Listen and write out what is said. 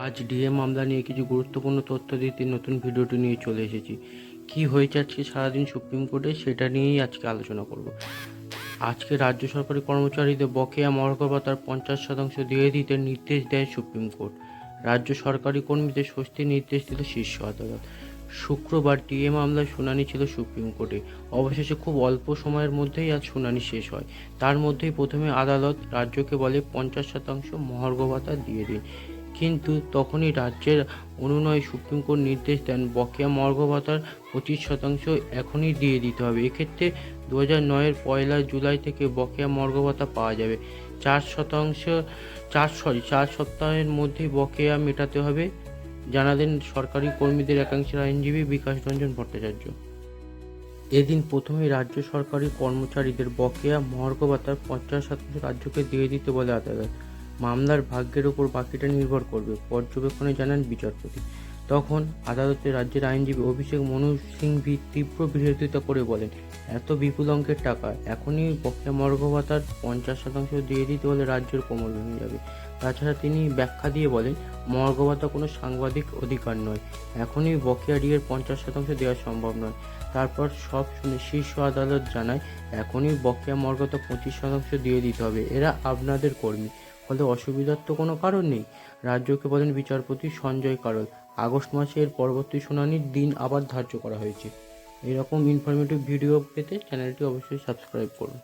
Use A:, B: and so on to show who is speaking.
A: আজ ডিএ মামলা নিয়ে কিছু গুরুত্বপূর্ণ তথ্য দিতে নতুন ভিডিওটি নিয়ে চলে এসেছি। কি হয়েছে আজকে সারাদিন সুপ্রিম কোর্টে সেটা নিয়েই আজকে আলোচনা করব। আজকে রাজ্য সরকারি কর্মচারীদের বকেয়া মহার্ঘ ভাতার 50% দিয়ে দিতে নির্দেশ দেয় সুপ্রিম কোর্ট। রাজ্য সরকারি কর্মীদের স্বস্তির নির্দেশ দিল শীর্ষ আদালত। শুক্রবার ডিএ মামলায় শুনানি ছিল সুপ্রিম কোর্টে। অবশেষে খুব অল্প সময়ের মধ্যেই আজ শুনানি শেষ হয়। তার মধ্যেই প্রথমে আদালত রাজ্যকে বলে 50% মহার্ঘ ভাতা দিয়ে দিন, কিন্তু তখনই রাজ্যের অনুনয়ে সুপ্রিম কোর্ট নির্দেশ দেন বকেয়া মহার্ঘ ভাতার 25% এখনই দিয়ে দিতে হবে। এক্ষেত্রে 2009-এর 1 জুলাই থেকে বকেয়া মহার্ঘ ভাতা পাওয়া যাবে। 4 সপ্তাহের মধ্যেই বকেয়া মেটাতে হবে, জানালেন সরকারি কর্মীদের একাংশের আইনজীবী বিকাশ রঞ্জন ভট্টাচার্য। এদিন প্রথমেই রাজ্য সরকারি কর্মচারীদের বকেয়া মহার্ঘ ভাতার 50% রাজ্যকে দিয়ে দিতে বলে আদালত। মামলার ভাগ্যের ওপর বাকিটা নির্ভর করবে, পর্যবেক্ষণে জানান বিচারপতি। তখন আদালতে রাজ্যের আইনজীবী অভিষেক মনু সিংভি তীব্র বিরোধিতা করে বলেন, এত বিপুল অঙ্কের টাকা এখনই বকেয়া মহার্ঘ ভাতার 50% দিয়ে দিতে হলে রাজ্যের কোমর ভেঙে যাবে। তাছাড়া তিনি ব্যাখ্যা দিয়ে বলেন, মহার্ঘ ভাতা কোনো সাংবিধানিক অধিকার নয়, এখনই বকেয়া ডিএর 50% দেওয়া সম্ভব নয়। তারপর সব শুনে শীর্ষ আদালত জানায়, এখনই বকেয়া মহার্ঘ ভাতা 25% দিয়ে দিতে হবে, এরা আপনাদের কর্মী, ফলে অসুবিধার তো কোনো কারণ নেই। রাজ্যকে বলেন বিচারপতি সঞ্জয় কারোল। আগস্ট মাসে এর পরবর্তী শুনানির দিন আবার ধার্য করা হয়েছে। এরকম ইনফরমেটিভ ভিডিও পেতে চ্যানেলটি অবশ্যই সাবস্ক্রাইব করুন।